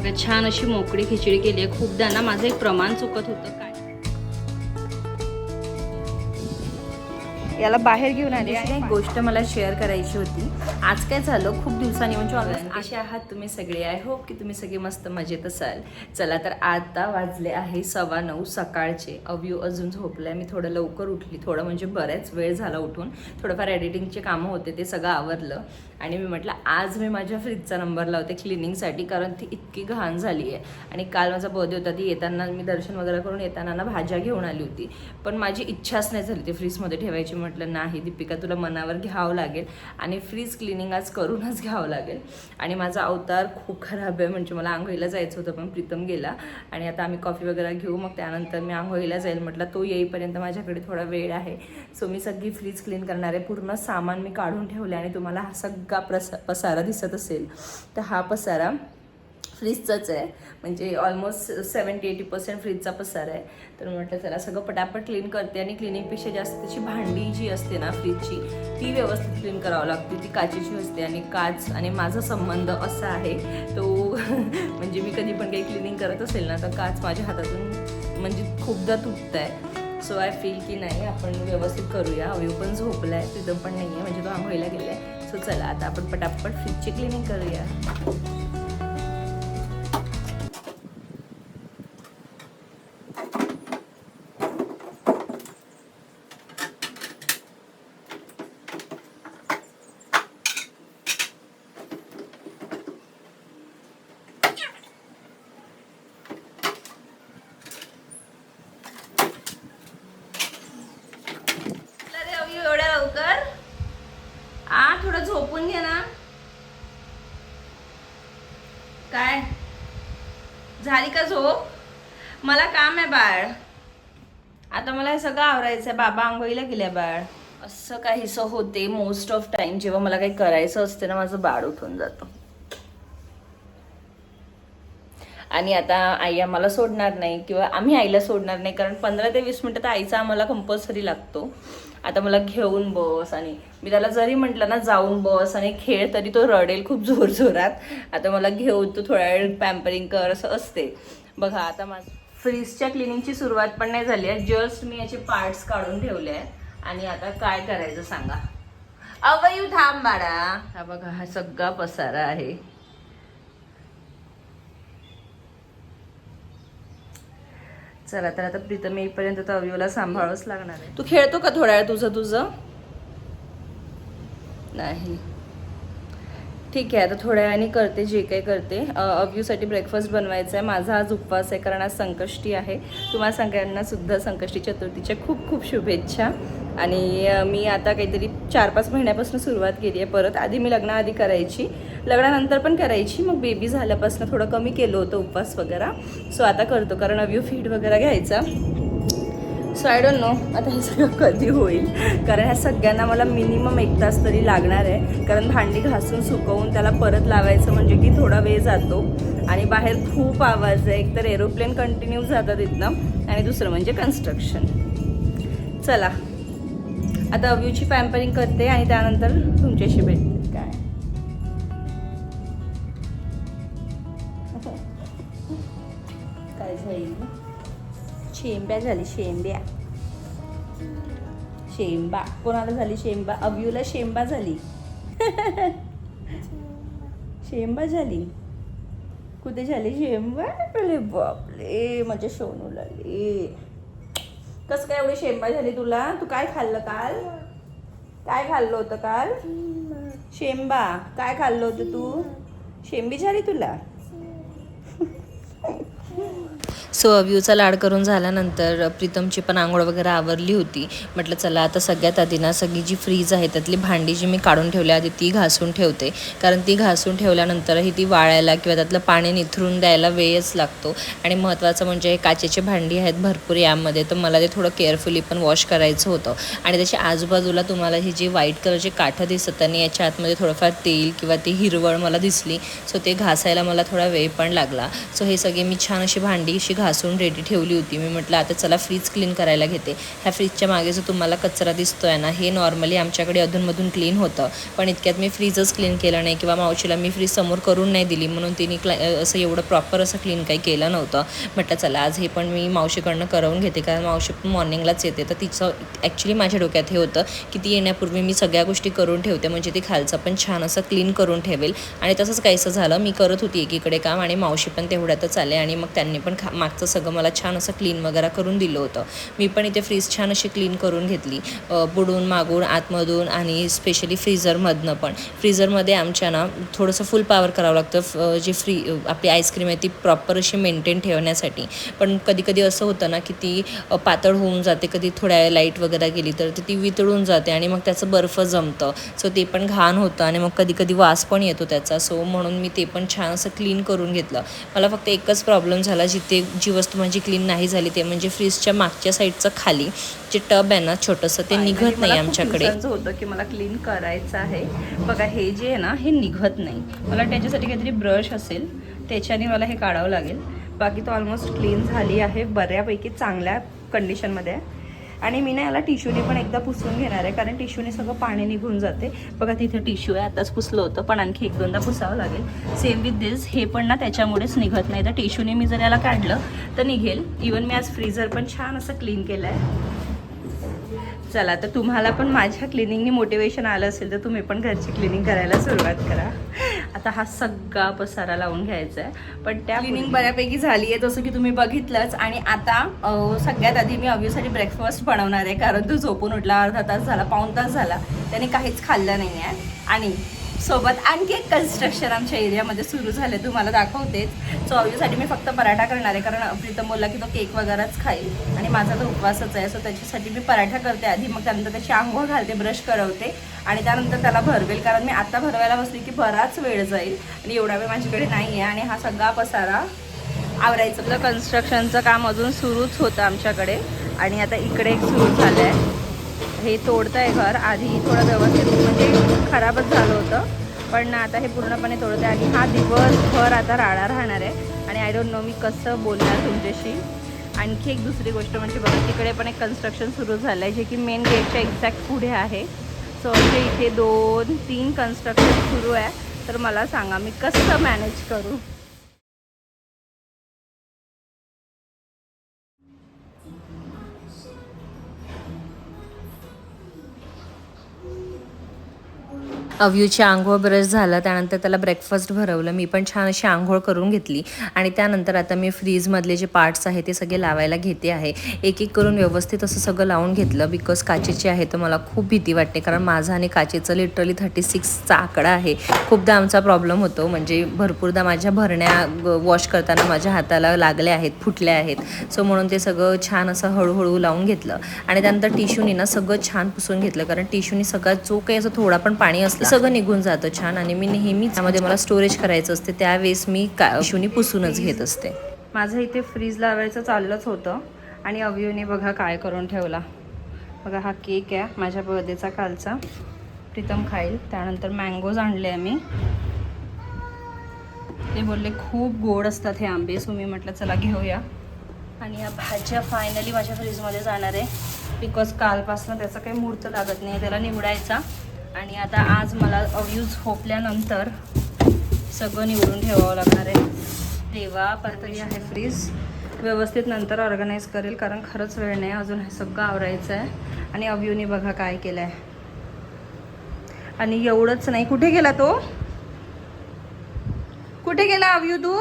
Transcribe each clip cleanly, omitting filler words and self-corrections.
बघा छान अशी मोकळी खिचडी केली आहे. खूपदा ना माझं एक प्रमाण चुकत होतं. काय याला बाहेर घेऊन आले आणि एक गोष्ट मला शेअर करायची होती. आज काय झालं, खूप दिवसांनी म्हणजे ऑनलाईन कसे आहात तुम्ही सगळे. आय होप की तुम्ही सगळे मस्त मजेत असाल. चला तर आता वाजले आहे 9:15 सकाळचे. अव्यू अजून झोपलाय. मी थोडं लवकर उठली, थोडं म्हणजे बऱ्याच वेळ झाला उठून. थोडंफार एडिटिंगचे कामं होते, ते सगळं आवरलं आणि मी म्हटलं आज मी माझ्या फ्रीजचा नंबर लावते क्लिनिंगसाठी, कारण ती इतकी घाण झाली आहे. आणि काल माझा बर्थडे होता, ती येताना मी दर्शन वगैरे करून येताना ना भाज्या घेऊन आली होती, पण माझी इच्छाच नाही झाली ते फ्रीजमध्ये ठेवायची. म्हटलं नाही दीपिका, तुला मनावर घ्यावं लागेल आणि फ्रीज क्लिनिंग आज करूनच घ्यावं लागेल. आणि माझा अवतार खूप खराब आहे, म्हणजे मला आंघोळीला जायचं होतं पण प्रीतम गेला आणि आता आम्ही कॉफी वगैरे घेऊ, मग त्यानंतर मी आंघोळीला जाईल. म्हटलं तो येईपर्यंत माझ्याकडे थोडा वेळ आहे. सो मी सगळी फ्रीज क्लीन करणार आहे. पूर्ण सामान मी काढून ठेवले आणि तुम्हाला हा सगळा पसारा दिसत असेल तर हा पसारा फ्रीजचाच आहे, म्हणजे ऑलमोस्ट 70-80% फ्रीजचा पसारा आहे. तर म्हटलं चला सगळं पटापट क्लीन करते. आणि क्लिनिंगपेक्षा जास्त त्याची भांडी जी असते ना फ्रीजची, ती व्यवस्थित क्लीन करावं लागते. ती काचेची असते आणि काच आणि माझा संबंध असा आहे तो म्हणजे मी कधी पण काही क्लिनिंग करत असेल ना तर काच माझ्या हातातून म्हणजे खूपदा तुटत आहे. सो आय फील की नाही आपण व्यवस्थित करूया. अवयव पण झोपला आहे, प्रीतम पण नाही आहे, म्हणजे तो आंघोळीला गेला आहे. सो चला आता आपण पटापट फ्रीजची क्लिनिंग करूया. एवढ्या लवकर थोडं झोपून घे ना. काय झाली का झोप? मला काम आहे बाळ, आता मला हे सगळं आवरायचं आहे. बाबा आंघोळीला गेल्या बाळ. असं काहीसं होते मोस्ट ऑफ टाइम. जेव्हा मला काही करायचं असते ना माझं बाळ उठून जातं. आणि आता आई आम्हाला सोडणार नाही किंवा आम्ही आईला सोडणार नाही, कारण 15 ते 20 मिनिटं तर आईचा आम्हाला कंपल्सरी लागतो. आता मला घेऊन बस, आणि मी त्याला जरी म्हटलं ना जाऊन बस आणि खेळ तरी तो रडेल खूप जोरजोरात. आता मला घेऊन तू थोड्या वेळ पॅम्परिंग कर असं असते. बघा आता माझं फ्रीजच्या क्लिनिंगची सुरुवात पण नाही झाली आहे. जस्ट मी याचे पार्ट्स काढून ठेवले आहेत आणि आता काय करायचं सांगा. अवयू थांब बाळा. हा बघा हा सगळा पसारा आहे. चला तर आता प्रीतम येईपर्यंत तर अवयवला सांभाळावंच लागणार आहे. तू खेळतो का थोड्या वेळ तुझं नाही? ठीक आहे, आता थोड्या वेळाने करते जे काही करते. अव्यूसाठी ब्रेकफास्ट बनवायचा आहे. माझा आज उपवास आहे कारण आज संकष्टी आहे. तुम्हाला सगळ्यांना सुद्धा संकष्टी चतुर्थीच्या खूप खूप शुभेच्छा. आणि मी आता काहीतरी 4-5 महिन्यापासून सुरुवात केली आहे परत. आधी मी लग्नाआधी करायची, लग्नानंतर पण करायची, मग बेबी झाल्यापासून थोडं कमी केलं होतं उपवास वगैरे. सो आता करतो कारण अव्यू फीड वगैरे घ्यायचा. सो आय डोंट नो आता हे सगळं कधी होईल, कारण ह्या सगळ्यांना मला मिनिमम 1 तास तरी लागणार आहे. कारण भांडी घासून सुकवून त्याला परत लावायचं म्हणजे की थोडा वेळ जातो. आणि बाहेर खूप आवाज आहे. एकतर एरोप्लेन कंटिन्यू जातात इथनं, आणि दुसरं म्हणजे कन्स्ट्रक्शन. चला आता अव्यूची पॅम्परिंग करते आणि त्यानंतर तुमच्याशी भेटते. काय काय झाली? शेंब्या झाली, शेंब्या. शेंबा कोणाला झाली? शेंबा अव्यूला शेंबा झाली. शेंबा झाली. कुठे झाली शेंबा? अरे बापरे माझ्या सोनूला कसं काय एवढी शेंबा झाली तुला? तू काय खाल्लं काल? काय खाल्लं होतं काल? शेंबा. काय खाल्लं होतं तू? शेंबी झाली तुला? सो अव्यूचा लाड करून झाल्यानंतर प्रीतमची पण आंघोळ वगैरे आवरली होती. म्हटलं चला आता सगळ्यात आधी ना सगळी जी फ्रीज आहे त्यातली भांडी जी मी काढून ठेवली आधी ती घासून ठेवते, कारण ती घासून ठेवल्यानंतरही ती वाळायला किंवा त्यातलं पाणी निथरून द्यायला वेळच लागतो. आणि महत्त्वाचं म्हणजे हे काचेची भांडी आहेत भरपूर यामध्ये, तर मला ते थोडं केअरफुली पण वॉश करायचं होतं. आणि त्याच्या आजूबाजूला तुम्हाला ही जी व्हाईट कलरची काठं दिसत आणि याच्या आतमध्ये थोडंफार तेल किंवा ती हिरवळ मला दिसली. सो ते घासायला मला थोडा वेळ पण लागला. सो हे सगळे मी छान अशी भांडी अशी घासून रेडी ठेवली होती. मी म्हटलं आता चला फ्रीज क्लीन करायला घेते. ह्या फ्रीजच्या मागे जो तुम्हाला कचरा दिसतोय ना, हे नॉर्मली आमच्याकडे अधूनमधून क्लीन होतं, पण इतक्यात मी फ्रीजच क्लीन केलं नाही किंवा मावशीला मी फ्रीज समोर करून नाही दिली म्हणून तिने असं एवढं प्रॉपर असं क्लीन काही केलं नव्हतं. म्हटलं चला आज हे पण मी मावशीकडनं करवून घेते, कारण मावशी पण मॉर्निंगलाच येते. तर तिचं ॲक्च्युली माझ्या डोक्यात हे होतं की ती येण्यापूर्वी मी सगळ्या गोष्टी करून ठेवते, म्हणजे ती खालचं पण छान असं क्लीन करून ठेवेल. आणि तसंच काहीसं झालं. मी करत होती एकीकडे काम आणि मावशी पण तेवढ्यातच आले आणि मग त्यांनी पण मागचं सगळं मला छान असं क्लीन वगैरे करून दिलं होतं. मी पण इथे फ्रीज छान अशी क्लीन करून घेतली, बुडून मागून आतमधून आणि स्पेशली फ्रीझरमधनं पण. फ्रीझरमध्ये आमच्या ना थोडंसं फुल पॉवर करावं लागतं जी आपली आईस्क्रीम आहे ती प्रॉपर अशी मेंटेन ठेवण्यासाठी. पण कधी कधी असं होतं ना की ती पातळ होऊन जाते, कधी थोड्या लाईट वगैरे गेली तर ती वितळून जाते आणि मग त्याचं बर्फ जमतं. सो ते पण घाण होतं आणि मग कधी कधी वास पण येतो त्याचा. सो म्हणून मी ते पण छान असं क्लीन करून घेतलं. मला फक्त एकच प्रॉब्लेम झाला, जी वस्तू माझी क्लीन नाही झाली ते म्हणजे फ्रीजच्या मागच्या साईडचं खाली जे टब आहे ना छोटंसं, ते निघत नाही आमच्याकडे. होतं की मला क्लीन करायचं आहे. बघा हे जे आहे ना हे निघत नाही. मला त्याच्यासाठी काहीतरी ब्रश असेल त्याच्याने मला हे काढावं लागेल. बाकी तो ऑलमोस्ट क्लीन झाली आहे, बऱ्यापैकी चांगल्या कंडिशनमध्ये आहे. आणि मी ना याला टिश्यूने पण एकदा पुसून घेणार आहे, कारण टिश्यूने सगळं पाणी निघून जाते. बघा तिथे टिश्यू आहे, आताच पुसलं होतं पण आणखी एक दोनदा पुसावं लागेल. सेम विथ दिस हे पण ना त्याच्यामुळेच निघत नाही. तर टिश्यूने मी जर याला काढलं तर निघेल. इवन मी आज फ्रीझर पण छान असं क्लीन केलं आहे. चला तर तुम्हाला पण माझ्या क्लिनिंगनी मोटिवेशन आलं असेल तर तुम्ही पण घरची क्लिनिंग करायला सुरुवात करा. आता हा सगळा पसारा लावून घ्यायचा आहे, पण त्या क्लिनिंग बऱ्यापैकी झाली आहे जसं की तुम्ही बघितलंच. आणि आता सगळ्यात आधी मी अव्यूसाठी ब्रेकफास्ट बनवणार आहे, कारण तो झोपून उठला, अर्धा तास झाला, पाऊण तास झाला, त्याने काहीच खाल्लं नाही आहे. आणि सोबत आणखी एक कन्स्ट्रक्शन आमच्या एरियामध्ये सुरू झालं, तुम्हाला दाखवतेच. सो अव्यूसाठी मी फक्त पराठा करणार आहे, कारण प्रीतम बोलला की तो केक वगैरेच खाईल आणि माझा तो उपवासच आहे. सो त्याच्यासाठी मी पराठा करते आधी, मग त्यानंतर त्याची आंघोळ घालते, ब्रश करवते आणि त्यानंतर त्याला भरवेल, कारण मी आता भरवायला बसली की बराच वेळ जाईल आणि एवढा वेळ माझ्याकडे नाही आहे. आणि हा सगळा पसारा आवरायचं. आपलं कन्स्ट्रक्शनचं काम अजून सुरूच होतं आमच्याकडे आणि आता इकडे एक सुरू झालं आहे. हे तोडतं आहे घर. आधी थोडं व्यवस्थित म्हणजे खराबच झालं होतं, पण आता हे पूर्णपणे तोडतं आहे. आणि हा दिवसभर आता राडा राहणार आहे आणि आय डोंट नो मी कसं बोलणार तुमच्याशी. आणखी एक दुसरी गोष्ट म्हणजे बघा तिकडे पण एक कन्स्ट्रक्शन सुरू झालं आहे, जे की मेन गेटच्या एक्झॅक्ट पुढे आहे. सो असे इथे 2-3 कन्स्ट्रक्शन सुरू आहे. तर मला सांगा मी कसं मॅनेज करू. अव्यूची आंघोळ ब्रश झाला, त्यानंतर त्याला ब्रेकफास्ट भरवलं. मी पण छान अशी आंघोळ करून घेतली आणि त्यानंतर आता मी फ्रीजमधले जे पार्ट्स आहे ते सगळे लावायला घेते आहे. एक एक करून व्यवस्थित असं सगळं लावून घेतलं. बिकॉज काचेची आहे तर मला खूप भीती वाटते, कारण माझा आणि काचेचं लिटरली 36चा आकडा आहे. खूपदा आमचा प्रॉब्लेम होतो, म्हणजे भरपूरदा माझ्या भरण्या वॉश करताना माझ्या हाताला लागल्या आहेत, फुटल्या आहेत. सो म्हणून ते सगळं छान असं हळूहळू लावून घेतलं आणि त्यानंतर टिश्यूनी ना सगळं छान पुसून घेतलं, कारण टिश्यूनी सगळं जो काही असं थोडा पण पाणी असलं सगळं निघून जातं छान. आणि मी नेहमीच त्यामध्ये मला स्टोरेज करायचं असते त्यावेळेस मी टिश्यूनी पुसूनच घेत असते. माझं इथे फ्रीज लावायचं चाललंच होतं आणि अव्यूने बघा काय करून ठेवला. बघा हा केक आहे माझ्या बर्थडेचा कालचा, प्रीतम खाईल. त्यानंतर मँगोज आणले आहे मी, ते बोलले खूप गोड असतात हे आंबे. सो मी म्हटलं चला घेऊया. आणि या भाज्या फायनली माझ्या फ्रीजमध्ये जाणार आहे, बिकॉज कालपासून त्याचा काही मुहूर्त लागत नाही त्याला निवडायचा. आणि आता आज मला अव्यू झोपल्यानंतर सगळं निवडून ठेवावं लागणार आहे. तेव्हा तरी आहे फ्रीज व्यवस्थित नंतर ऑर्गनाईज करेल, कारण खरंच वेळ नाही, अजून हे सगळं आवरायचं आहे. आणि अव्यूने बघा काय केलं आहे. आणि एवढंच नाही, कुठे गेला तो, कुठे गेला अव्यू तू.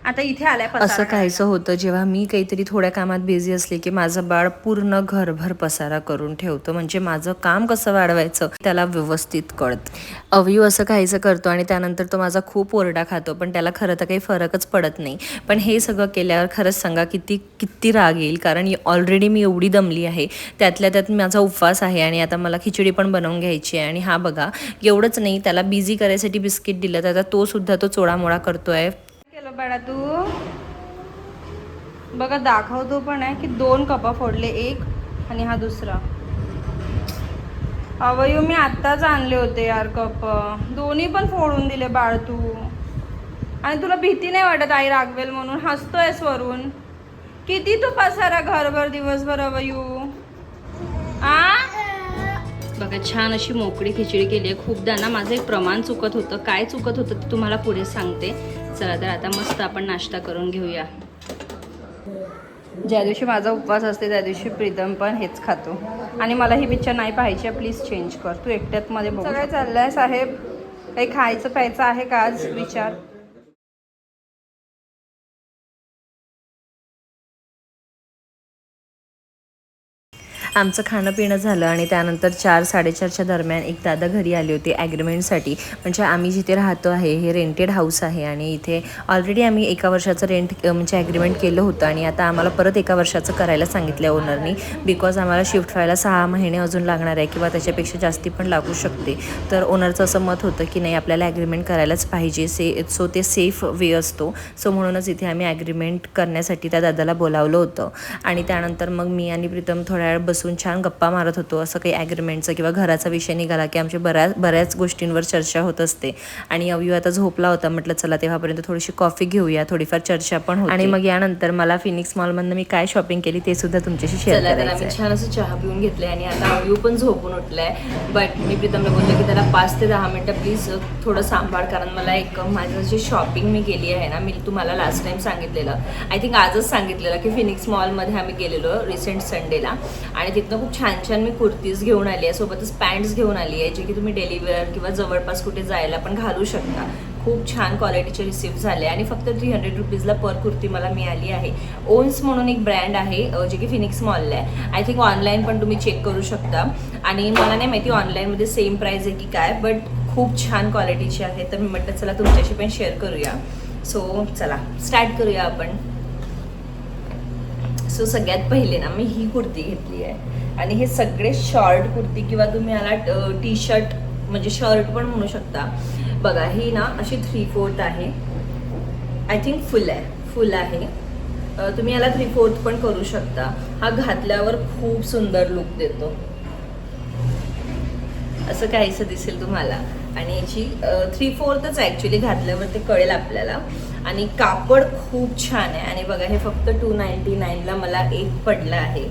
आता इथे आलाय. असं काहीसं होतं जेव्हा मी काहीतरी थोड्या कामात बिझी असले की माझं बाळ पूर्ण घरभर पसारा करून ठेवतं, म्हणजे माझं काम कसं वाढवायचं त्याला व्यवस्थित कळतं. अव्यू असं काहीसं करतो आणि त्यानंतर तो माझा खूप ओरडा खातो, पण त्याला खरं तर काही फरकच पडत नाही. पण हे सगळं केल्यावर खरंच सांगा किती राग येईल, कारण ऑलरेडी मी एवढी दमली आहे, त्यातल्या त्यात माझा उपवास आहे आणि आता मला खिचडी पण बनवून घ्यायची आहे. आणि हा बघा एवढंच नाही, त्याला बिझी करायसाठी बिस्किट दिलं तर आता तो सुद्धा तो चोळामोळा करतोय. केलं बाळा तू, बघा दाखवतो पण आहे की 2 कपा फोडले, एक आणि हा दुसरा. अवयू मी आत्ताच आणले होते यार कप, दोन्ही पण फोडून दिले बाळ तू. आणि तुला भीती नाही वाटत आई रागवेल म्हणून? हसतोयस वरून. किती तू पसारा घरभर दिवसभर अवयू. बघा छान अशी मोकळी खिचडी केली आहे. खूपदा ना माझं एक प्रमाण चुकत होतं. काय चुकत होतं ते तुम्हाला पुढे सांगते. चला तर आता मस्त आपण नाश्ता करून घेऊया. ज्या दिवशी माझा उपवास असते त्या दिवशी प्रीतम पण हेच खातो. आणि मला ही पिक्चर नाही पाहायची, प्लीज चेंज कर. तू एकट्यात मध्ये बघ. सगळं चाललंय साहेब. काही खायचं प्यायचं आहे का आज? विचार. आमचं खाणं पिणं झालं आणि त्यानंतर 4-4:30च्या दरम्यान एक दादा घरी आले होते ॲग्रीमेंटसाठी. म्हणजे आम्ही जिथे राहतो आहे हे रेंटेड हाऊस आहे आणि इथे ऑलरेडी आम्ही 1 वर्षाचं रेंट म्हणजे ॲग्रीमेंट केलं होतं आणि आता आम्हाला परत 1 वर्षाचं करायला सांगितलं आहे ओनरनी. बिकॉज आम्हाला शिफ्ट व्हायला 6 महिने अजून लागणार आहे किंवा त्याच्यापेक्षा जास्ती पण लागू शकते. तर ओनरचं असं मत होतं की नाही आपल्याला ॲग्रीमेंट करायलाच पाहिजे. सो ते सेफ वे असतो. सो म्हणूनच इथे आम्ही ॲग्रीमेंट करण्यासाठी त्या दादाला बोलावलं होतं. आणि त्यानंतर मग मी आणि प्रीतम थोड्या वेळ बसून छान गप्पा मारत होतो. असं काही ॲग्रीमेंटचं किंवा घराचा विषय निघाला की आमची बऱ्याच गोष्टींवर चर्चा होत असते. आणि अवयू आता झोपला होता. म्हटलं चला तेव्हापर्यंत थोडीशी कॉफी घेऊया, थोडीफार चर्चा पण होती. आणि मग यानंतर मला फिनिक्स मॉलमधनं मी काय शॉपिंग केली ते सुद्धा तुमच्याशी शेअर करायचं आहे. आम्ही छान असं चहा पिऊन घेतलंय आणि आता अवयू पण झोपून उठलाय. बट मी प्रीतमला बोलले की त्याला 5 ते 10 मिनटं प्लीज थोडं सांभाळ, कारण मला एक माझं जे शॉपिंग मी केली आहे ना, मी तुम्हाला लास्ट टाइम सांगितलेलं, आय थिंक आजच सांगितलेलं की फिनिक्स मॉलमध्ये आम्ही गेलेलो रिसेंट संडेला. आणि तिथनं खूप छान छान मी कुर्तीज घेऊन आली आहे, सोबतच पॅन्ट्स घेऊन आली आहे, जे की तुम्ही डेली वेअर किंवा जवळपास कुठे जायला पण घालू शकता. खूप छान क्वालिटीचे रिसीव्ह झाले आणि फक्त 300 रुपीजला पर कुर्ती मला मिळाली आहे. ओन्स म्हणून एक ब्रँड आहे जे की फिनिक्स मॉलला आहे. आय थिंक ऑनलाईन पण तुम्ही चेक करू शकता. आणि मला नाही माहिती ऑनलाईनमध्ये सेम प्राईस आहे की काय, बट खूप छान क्वालिटीची आहे. तर मी म्हटलं चला तुमच्याशी पण शेअर करूया. सो चला स्टार्ट करूया आपण. सो सगळ्यात पहिले ना मी ही कुर्ती घेतली आहे आणि हे सगळे शॉर्ट कुर्ती किंवा तुम्ही याला टी शर्ट म्हणजे शर्ट पण म्हणू शकता. बघा ही ना अशी 3/4 आहे. आय थिंक फुल आहे. तुम्ही याला 3/4 पण करू शकता. हा घातल्यावर खूप सुंदर लुक देतो. असं काहीसं दिसेल तुम्हाला. आणि याची 3/4च ॲक्च्युली घातल्यावर ते कळेल आपल्याला. आणि कापड खूप छान आहे. आणि बघा हे फक्त 299ला मला एक पडलं आहे.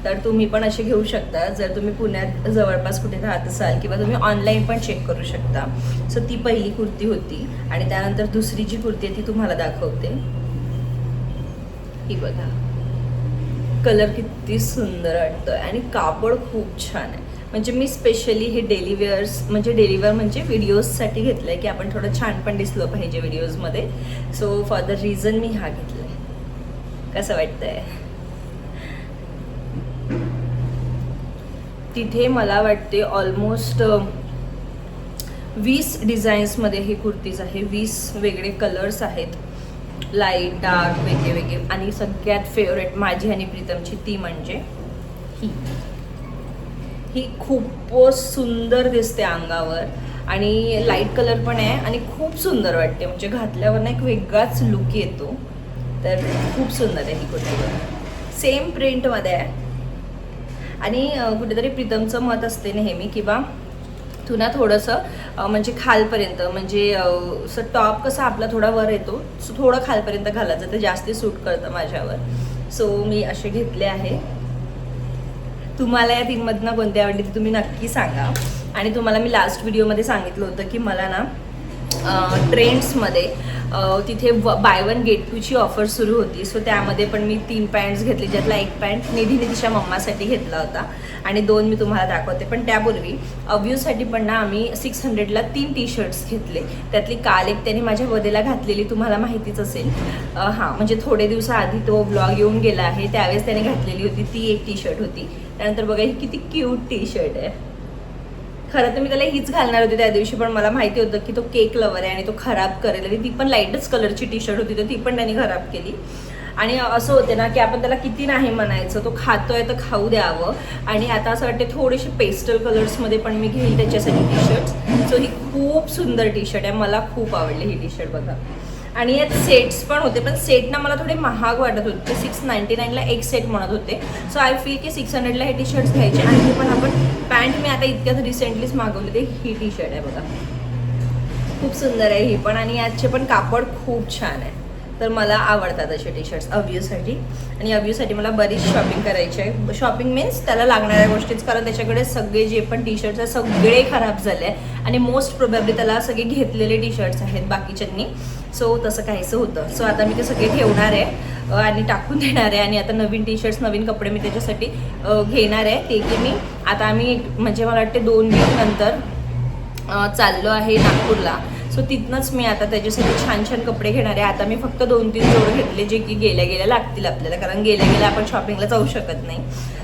तर तुम्ही पण असे घेऊ शकता जर तुम्ही पुण्यात जवळपास कुठे राहत असाल, किंवा तुम्ही ऑनलाईन पण चेक करू शकता. सो ती पहिली कुर्ती होती. आणि त्यानंतर दुसरी जी कुर्ती आहे ती तुम्हाला दाखवते. ही बघा कलर किती सुंदर वाटतोय आणि कापड खूप छान आहे. म्हणजे मी स्पेशली हे डेली वेअर म्हणजे व्हिडिओजसाठी घेतलं आहे की आपण थोडं छान पण दिसलं पाहिजे व्हिडिओजमध्ये. सो फॉर द रिझन मी हा घेतला आहे. कसं वाटतंय? तिथे मला वाटते ऑलमोस्ट 20 डिझाईन्समध्ये ही कुर्तीज आहे. 20 वेगळे कलर्स आहेत, लाईट डार्क वेगळे. आणि सगळ्यात फेवरेट माझी आणि प्रीतमची ती म्हणजे ही खूपच सुंदर दिसते अंगावर आणि लाईट कलर पण आहे आणि खूप सुंदर वाटते. म्हणजे घातल्यावर ना एक वेगळाच लुक येतो. तर खूप सुंदर आहे ही कुर्ती. सेम प्रिंटमध्ये आहे. आणि कुठेतरी प्रीतमचं मत असते नेहमी की बा तू ना थोडंसं म्हणजे खालपर्यंत, म्हणजे असं टॉप कसं आपला थोडा वर येतो, सो थोडं खालपर्यंत घालायचं, ते जास्ती सूट करतं माझ्यावर. सो मी असे घेतले आहे. तुम्हाला या तीनमधनं कोणती आवडली ते तुम्ही नक्की सांगा. आणि तुम्हाला मी लास्ट व्हिडिओमध्ये सांगितलं होतं की मला ना ट्रेंड्समध्ये तिथे बाय 1 गेट 2ची ऑफर सुरू होती. सो त्यामध्ये पण मी 3 पॅन्ट्स घेतले, ज्यातला एक पॅन्ट निधीने तिच्या मम्मासाठी घेतला होता आणि 2 मी तुम्हाला दाखवते. पण त्यापूर्वी अव्ह्यूसाठी पण ना आम्ही 600ला 3 टी शर्ट्स घेतले. त्यातली काल एक त्याने माझ्या बर्थडेला घातलेली तुम्हाला माहितीच असेल. म्हणजे थोडे दिवसाआधी तो ब्लॉग येऊन गेला आहे, त्यावेळेस त्याने घातलेली होती ती एक टी शर्ट होती. त्यानंतर बघा ही किती क्यूट टी शर्ट आहे. खरं तर मी त्याला हीच घालणार होती त्या दिवशी, पण मला माहिती होतं की तो केक लवर आहे आणि तो खराब करेल. आणि ती पण लाईटच कलरची टी शर्ट होती, तर ती पण त्याने खराब केली. आणि असं होते ना की आपण त्याला किती नाही म्हणायचं, तो खातोय तर खाऊ द्यावं. आणि आता असं वाटते थोडेसे पेस्टल कलर्समध्ये पण मी घेईल त्याच्यासाठी टी शर्ट्स. सो ही खूप सुंदर टी शर्ट आहे, मला खूप आवडली ही टी शर्ट. बघा आणि यात सेट्स पण होते, पण सेट ना मला थोडे महाग वाटत होते. 699ला एक सेट म्हणत होते. सो आय फील की 600ला हे टी शर्ट्स घ्यायचे. आणि ते पण आपण पॅन्ट मी आता इतक्यात रिसेंटलीच मागवले, ते ही टी शर्ट आहे बघा. खूप सुंदर आहे ही पण, आणि याचे पण कापड खूप छान आहे. तर मला आवडतात असे टी शर्ट्स अव्यूसाठी. आणि अव्यूसाठी मला बरीच शॉपिंग करायची आहे. शॉपिंग मीन्स त्याला लागणाऱ्या गोष्टीच, कारण त्याच्याकडे सगळे जे पण टी शर्ट्स आहेत सगळे खराब झाले आहे आणि मोस्ट प्रोबॅबली त्याला सगळे घेतलेले टी शर्ट्स आहेत बाकीच्यांनी. सो तसं काहीसं होतं. सो आता मी ते सगळे ठेवणार आहे आणि टाकून देणार आहे. आणि आता नवीन टी शर्ट्स नवीन कपडे मी त्याच्यासाठी घेणार आहे. ते की मी आता आम्ही म्हणजे मला वाटते 2 वीक नंतर चाललो आहे नागपूरला. सो तिथनंच मी आता त्याच्यासाठी छान छान कपडे घेणार आहे. आता मी फक्त 2-3 जोड घेतले जे की गेल्या लागतील आपल्याला, कारण गेल्या आपण शॉपिंगला जाऊ शकत नाही.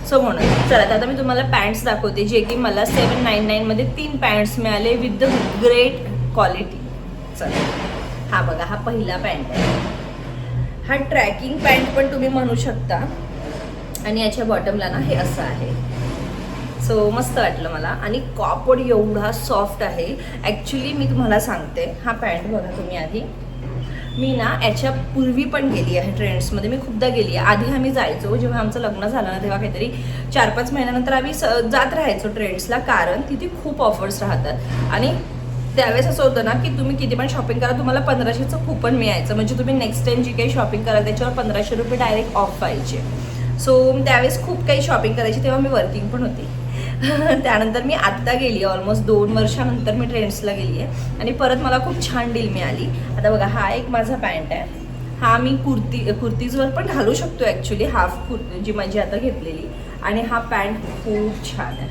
सो म्हणून चला आता मी तुम्हाला पॅन्ट्स दाखवते, जे की मला 799 मध्ये 3 पॅन्ट्स मिळाले विथ द ग्रेट क्वालिटी. चला हा बघा, हा पहिला पॅन्ट आहे. हा ट्रॅकिंग पॅन्ट पण तुम्ही म्हणू शकता. आणि याच्या बॉटमला ना हे असं आहे. सो मस्त वाटलं मला. आणि कापड एवढा सॉफ्ट आहे. ॲक्च्युली मी तुम्हाला सांगते, हा पॅन्ट बघा तुम्ही आधी. मी ना याच्या पूर्वी पण गेली आहे ट्रेंड्समध्ये, मी खूपदा गेली आहे. आधी आम्ही जायचो, जेव्हा आमचं लग्न झालं ना तेव्हा काहीतरी 4-5 महिन्यानंतर आम्ही जात राहायचो ट्रेंड्सला, कारण तिथे खूप ऑफर्स राहतात. आणि त्यावेळेस असं होतं ना की तुम्ही किती पण शॉपिंग करा, तुम्हाला 1500चं कूपन मिळायचं. म्हणजे तुम्ही नेक्स्ट टाइम जी काही शॉपिंग कराल त्याच्यावर 1500 रुपये डायरेक्ट ऑफ व्हायचे. सो त्यावेळेस खूप काही शॉपिंग करायची, तेव्हा मी वर्किंग पण होती. त्यानंतर मी आत्ता गेली, ऑलमोस्ट 2 वर्षानंतर मी ट्रेंड्सला गेली आहे आणि परत मला खूप छान डील मिळाली. आता बघा, हा एक माझा पॅन्ट आहे. हा मी कुर्तीजवर पण घालू शकतो ॲक्च्युली, हाफ कुर्ती जी माझी आता घेतलेली. आणि हा पॅन्ट खूप छान आहे.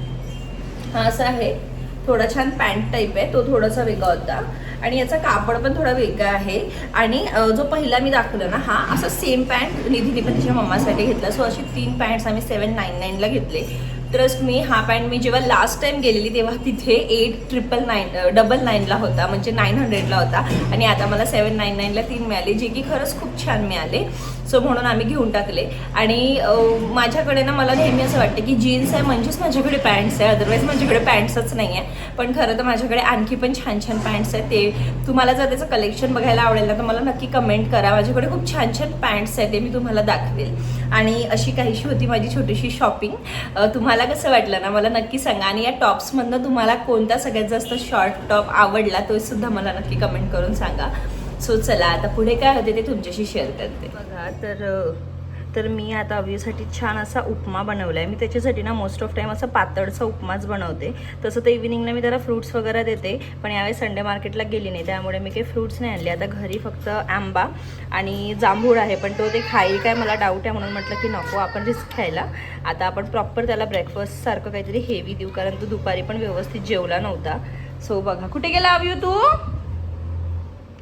हा असा आहे, थोडा छान पॅन्ट टाईप आहे, तो थोडासा वेगळा होता. आणि याचा कापड पण थोडा वेगळा आहे. आणि जो पहिला मी दाखवला ना, हा असा सेम पॅन्ट निधीने पण तिच्या मम्मासाठी घेतला. सो अशी 3 पॅन्ट्स आम्ही 799ला घेतले. ट्रस्ट मी, हा पॅन्ट मी जेव्हा लास्ट टाइम गेलेली तेव्हा तिथे 8,999ला होता, म्हणजे 900ला होता. आणि आता मला 799ला 3 मिळाले, जे की खरंच खूप छान मिळाले. सो म्हणून आम्ही घेऊन टाकले. आणि माझ्याकडे ना, मला नेहमी असं वाटतं की जीन्स आहे म्हणजेच माझ्याकडे पॅन्ट्स आहे, अदरवाईज माझ्याकडे पॅन्ट्सच नाही आहे. पण खरं तर माझ्याकडे आणखी पण छान छान पॅन्ट्स आहेत. ते तुम्हाला जर त्याचं कलेक्शन बघायला आवडेल ना तर मला नक्की कमेंट करा. माझ्याकडे खूप छान छान पॅन्ट्स आहेत, ते मी तुम्हाला दाखवेल. आणि अशी काहीशी होती माझी छोटीशी शॉपिंग. तुम्हाला कसं वाटलं ना मला नक्की सांगा. आणि या टॉप्समधनं तुम्हाला कोणता सगळ्यात जास्त शॉर्ट टॉप आवडला तो सुद्धा मला नक्की कमेंट करून सांगा. सो चला आता पुढे काय होते ते तुमच्याशी शेअर करते. बघा, तर मी आता अव्यूसाठी छान असा उपमा बनवला आहे. मी त्याच्यासाठी ना मोस्ट ऑफ टाईम असं पातळचा उपमाच बनवते. तसं तर इव्हिनिंगला मी त्याला फ्रूट्स वगैरे देते, पण यावेळी संडे मार्केटला गेली नाही त्यामुळे मी काही फ्रूट्स नाही आणले. आता घरी फक्त आंबा आणि जांभूळ आहे, पण तो ते खाईल काय मला डाऊट आहे, म्हणून म्हटलं की नको आपण रिस्क घ्यायला. आता आपण प्रॉपर त्याला ब्रेकफास्ट सारखं काहीतरी हेवी देऊ, कारण तो दुपारी पण व्यवस्थित जेवला नव्हता. सो बघा, कुठे गेला अव्यू तू?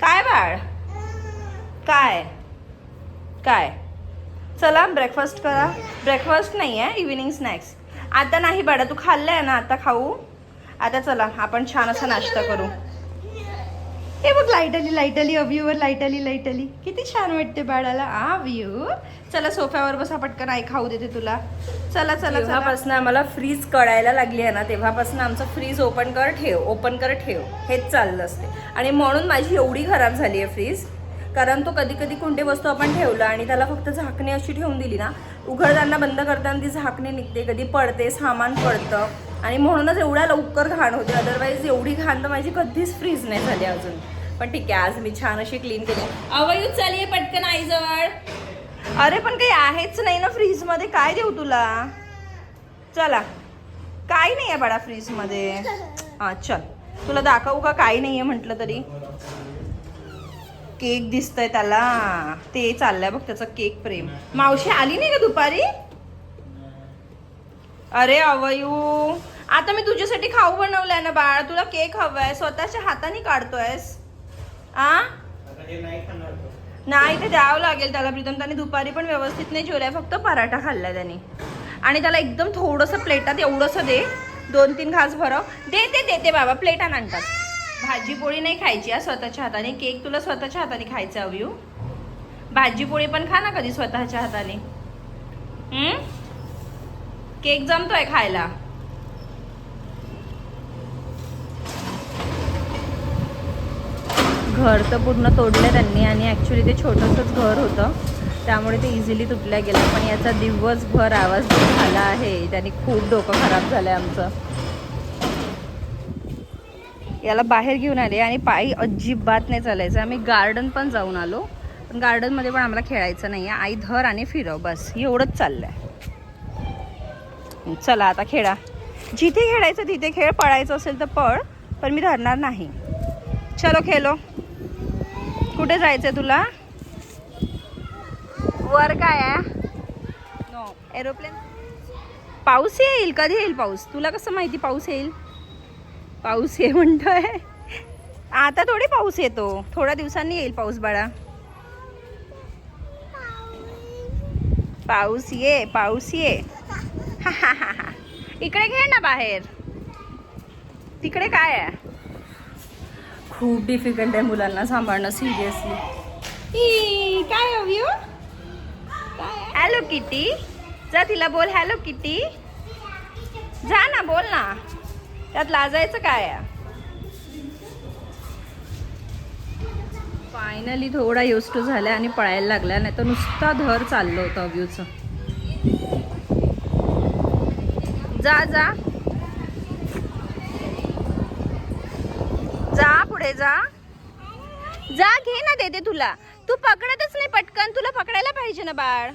काय बाळ, काय काय? चला ब्रेकफास्ट करा. ब्रेकफास्ट नाही आहे, इव्हिनिंग स्नॅक्स. आता नाही बाळा, तू खाल्लं आहे ना, आता खाऊ. आता चला आपण छान असा नाश्ता करू. हे बघ, लाईट आली अव्यूवर, लाईट आली. किती छान वाटते बाळाला. अव्यू चला सोफ्यावर बसा, पटकन आई खाऊ देते तुला. चला. जेव्हापासून आम्हाला फ्रीज कळायला लागली आहे ना तेव्हापासून आमचं फ्रीज ओपन कर ठेव हेच चाललं असते. आणि म्हणून माझी एवढी खराब झाली आहे फ्रीज, कारण तो कधी कोणती वस्तू आपण ठेवलं आणि त्याला फक्त झाकणी अशी ठेवून दिली ना, उघडताना बंद करताना ती झाकणी निघते, कधी पडते, सामान पडतं. आणि म्हणूनच एवढ्या लवकर घाण होते. अदरवाईज एवढी घाण तर माझी कधीच फ्रीज नाही झाली अजून. पण ठीक आहे, आज मी छान अशी क्लीन केली. अवयू चालिये पटकन आईजवळ. अरे पण काही आहेच नाही ना फ्रीजमध्ये, काय देऊ तुला? चला, काही नाही आहे बाळा फ्रीजमध्ये. हां चल, तुला दाखवू का? काही नाही आहे म्हटलं तरी. केक दिसतंय त्याला, ते चाललंय बघ त्याचं केक प्रेम. मावशी आली नाही का दुपारी? अरे अवयू, आता मी तुझ्यासाठी खाऊ बनवलाय ना बाळ, तुला केक हवाय, स्वतःच्या हाताने काढतोयस? नाही, ते द्यावं लागेल त्याला. प्रीतम त्याने दुपारी पण व्यवस्थित नाही जेवलाय, फक्त पराठा खाल्लाय त्याने. आणि त्याला एकदम थोडंसं प्लेटात एवढंसं दे, 2-3 घास भरव. देते बाबा, प्लेटात आणतात. भाजी पोळी नाही खायची स्वतःच्या हाताने. केक तुला स्वतःच्या हाताने खायचा अव्यू. भाजी पोळी पण खा ना कधी स्वतःच्या हाताने. केक जमतोय खायला. घर तर पूर्ण तोडलं त्यांनी, आणि ॲक्च्युली ते छोटंसंच घर होतं त्यामुळे ते इझिली तुटल्या गेलं. पण याचा दिवसभर आवाज झाला आहे, त्याने खूप डोकं खराब झालं आहे आमचं. याला बाहेर घेऊन आले आणि पायी अजिबात नाही चालायचं. आम्ही गार्डन पण जाऊन आलो, पण गार्डनमध्ये पण आम्हाला खेळायचं नाही आहे. आई धर आणि फिरव, बस एवढंच चाललंय. चला आता खेळा, जिथे खेळायचं तिथे खेळ, पळायचं असेल तर पळ, पण मी धरणार नाही. चलो खेलो. कुठे जायचंय तुला? वर काय आहे? No aeroplane. पाऊस येईल, कधी येईल पाऊस? तुला कसं माहिती पाऊस येईल? पाऊस ये म्हणतोय. आता थोडी पाऊस येतो, थोड्या दिवसांनी येईल पाऊस बाळा. पाऊस ये, पाऊस ये. इकडे खेळ ना बाहेर. तिकडे काय आहे? खूप डिफिकल्ट आहे मुलांना सांभाळणं, सिरियसली. काय हवी हो? हॅलो किटी, जा तिला बोल हॅलो किटी. जा ना, बोल ना, त्यात लाजायचं काय आहे? फायनली थोडा युज टू झाला आणि पळायला लागला, नाही तर नुसता धर चाललं होतं अव्यूचं. जा जा जा, पुढे जा जा. घे ना, देते तुला. तू पकडतच नाही पटकन, तुला पकडायला पाहिजे ना बाळ.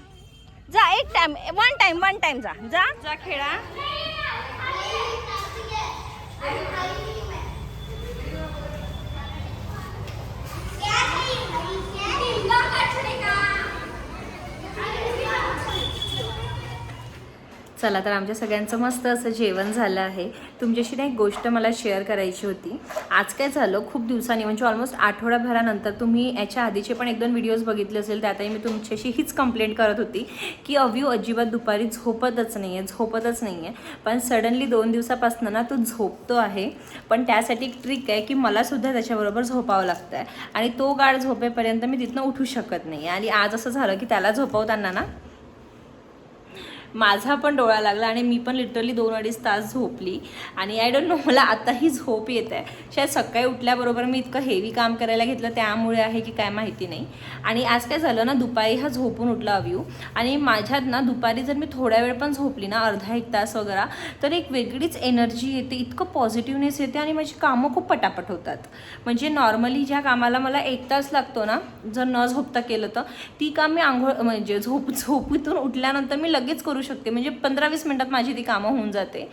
जा, एक टाइम, वन टाइम जा जा जा, खेळा. चला तर आमच्या सगळ्यांचं मस्त असं जेवण झालं आहे. तुमच्याशी ना एक गोष्ट मला शेअर करायची होती. आज काय झालं, खूप दिवसांनी म्हणजे ऑलमोस्ट आठवड्याभरानंतर, तुम्ही याच्या आधीचे पण 1-2 व्हिडिओज बघितले असेल, त्यातही मी तुमच्याशी हीच कंप्लेंट करत होती की अव्यू अजिबात दुपारी झोपतच नाही आहे. पण सडनली 2 दिवसापासून ना तो झोपतो आहे. पण त्यासाठी एक ट्रिक आहे की मलासुद्धा त्याच्याबरोबर झोपावं लागतं आहे आणि तो गाढ झोपेपर्यंत मी तिथनं उठू शकत नाही. आणि आज असं झालं की त्याला झोपवताना ना माझा पण डोळा लागला आणि मी पण लिटरली 2-2.5 तास झोपली. आणि आय डोंट नो, मला आताही झोप येत आहे. शायद सकाळी उठल्याबरोबर मी इतकं हेवी काम करायला घेतलं त्यामुळे आहे की काय माहिती नाही. आणि आज काय झालं ना, दुपारी हा झोपून उठला अव्यू, आणि माझ्यात ना दुपारी जर मी थोड्या वेळ पण झोपली ना, अर्धा-1 तास वगैरे, तर एक वेगळीच एनर्जी येते, इतकं पॉझिटिव्हनेस येते आणि माझी कामं खूप पटापट होतात. म्हणजे नॉर्मली ज्या कामाला मला 1 तास लागतो ना, जर न झोपता केलं तर ती काम मी आंघोळ म्हणजे झोपूतून उठल्यानंतर मी लगेच करू शकते. म्हणजे 15-20 मिनिटात माझी ती कामं होऊन जाते.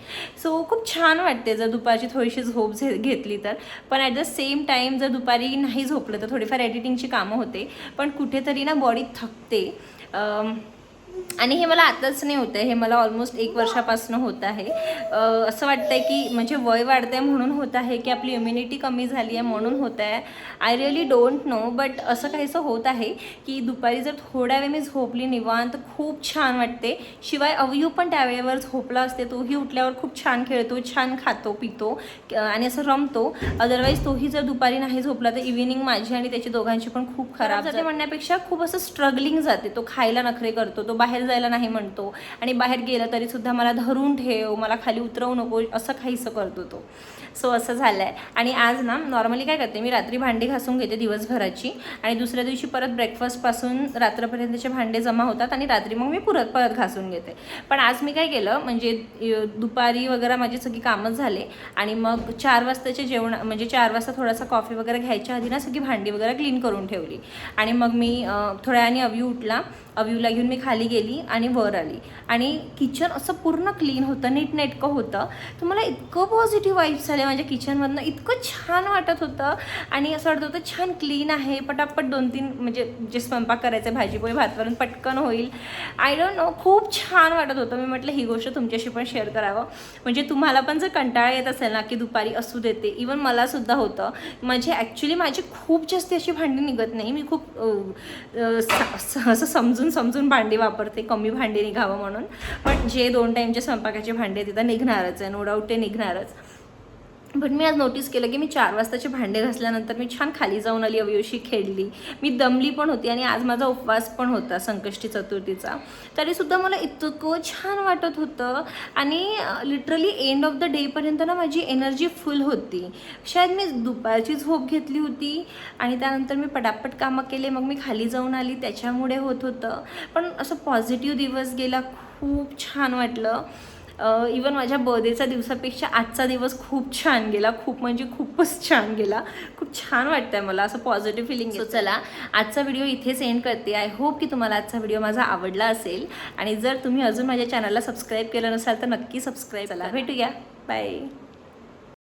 सो खूप छान वाटते जर दुपारची थोडीशी झोप घेतली तर. पण ॲट द सेम टाईम जर दुपारी नाही झोपलं तर थोडीफार एडिटिंगची कामं होते, पण कुठेतरी ना बॉडी थकते. आणि हे मला आताच नाही होतं आहे, हे मला ऑलमोस्ट 1 वर्षापासून होत आहे. असं वाटतं आहे की म्हणजे वय वाढतं आहे म्हणून होत आहे, की आपली इम्युनिटी कमी झाली आहे म्हणून होत आहे. I really don't know, but असं काहीसं होत आहे की दुपारी जर थोड्या वेळ मी झोपली निवांत, खूप छान वाटते. शिवाय अव्यू पण त्यावेळेवर झोपला असते, तोही उठल्यावर खूप छान खेळतो, छान खातो पितो आणि असं रमतो. अदरवाईज तोही जर दुपारी नाही झोपला तर इव्हिनिंग माझी आणि त्याची दोघांची पण खूप खराब जाते. म्हणण्यापेक्षा खूप असं स्ट्रगलिंग जाते. तो खायला नखरे करतो, तो बाहेर जायला नाही म्हणतो, आणि बाहेर गेलं तरी सुद्धा मला धरून ठेव, मला खाली उतरवू नको, असं काहीसं करतो तो. सो असं झालं आहे. आणि आज ना नॉर्मली काय करते मी, रात्री भांडी घासून घेते दिवसभराची, आणि दुसऱ्या दिवशी परत ब्रेकफास्टपासून रात्रपर्यंतचे भांडे जमा होतात आणि रात्री मग मी परत घासून घेते. पण आज मी काय केलं, म्हणजे दुपारी वगैरे माझी सगळी कामं झाले आणि मग 4 वाजताचे जेवण, म्हणजे 4 वाजता थोडासा कॉफी वगैरे घ्यायच्या आधी ना सगळी भांडी वगैरे क्लीन करून ठेवली. आणि मग मी थोड्या वेळाने अव्यू उठला, अव्यूला घेऊन मी खाली गेली आणि वर आली, आणि किचन असं पूर्ण क्लीन होतं, नीटनेटकं होतं. तर मला इतकं पॉझिटिव्ह वाईब्स आले माझ्या किचनमधनं, इतकं छान वाटत होतं. आणि असं वाटत होतं छान क्लीन आहे, पटापट 2-3 म्हणजे जे स्वयंपाक करायचं, भाजी पोळी भात वरून पटकन होईल. आय डोंट नो, खूप छान वाटत होतं. मी म्हटलं ही गोष्ट तुमच्याशी पण शेअर करावं, म्हणजे तुम्हाला पण जर कंटाळा येत असेल ना की दुपारी असू देते, इवन मलासुद्धा होतं. माझी खूप जास्त अशी भांडी निघत नाही, मी खूप असं समजून भांडी वापरते, कमी भांडी निघावं म्हणून. पण जे 2 टाईमचे स्वयंपाकाचे भांडे तिथं निघणारच आहे, नो डाऊट ते निघणारच. पण मी आज नोटीस केलं की मी 4 वाजताचे भांडे घासल्यानंतर मी छान खाली जाऊन आली, अव्यूशी खेळली, मी दमली पण होती, आणि आज माझा उपवास पण होता संकष्टी चतुर्थीचा, तरीसुद्धा मला इतकं छान वाटत होतं. आणि लिटरली एंड ऑफ द डेपर्यंत ना माझी एनर्जी फुल होती. शायद मी दुपारची झोप घेतली होती आणि त्यानंतर मी पटापट कामं केले, मग मी खाली जाऊन आली, त्याच्यामुळे होत होतं. पण असं पॉझिटिव्ह दिवस गेला, खूप छान वाटलं. इवन माझ्या बर्थडेच्या दिवसापेक्षा आजचा दिवस खूप छान गेला, खूप म्हणजे खूपच छान गेला. खूप छान वाटतंय मला, असं पॉझिटिव्ह फिलिंग. सो चला आजचा व्हिडिओ इथेच एंड करते. आय होप की तुम्हाला आजचा व्हिडिओ माझा आवडला असेल. आणि जर तुम्ही अजून माझ्या चॅनलला सबस्क्राईब केलं नसाल तर नक्की सबस्क्राईब. चला भेटूया, बाय.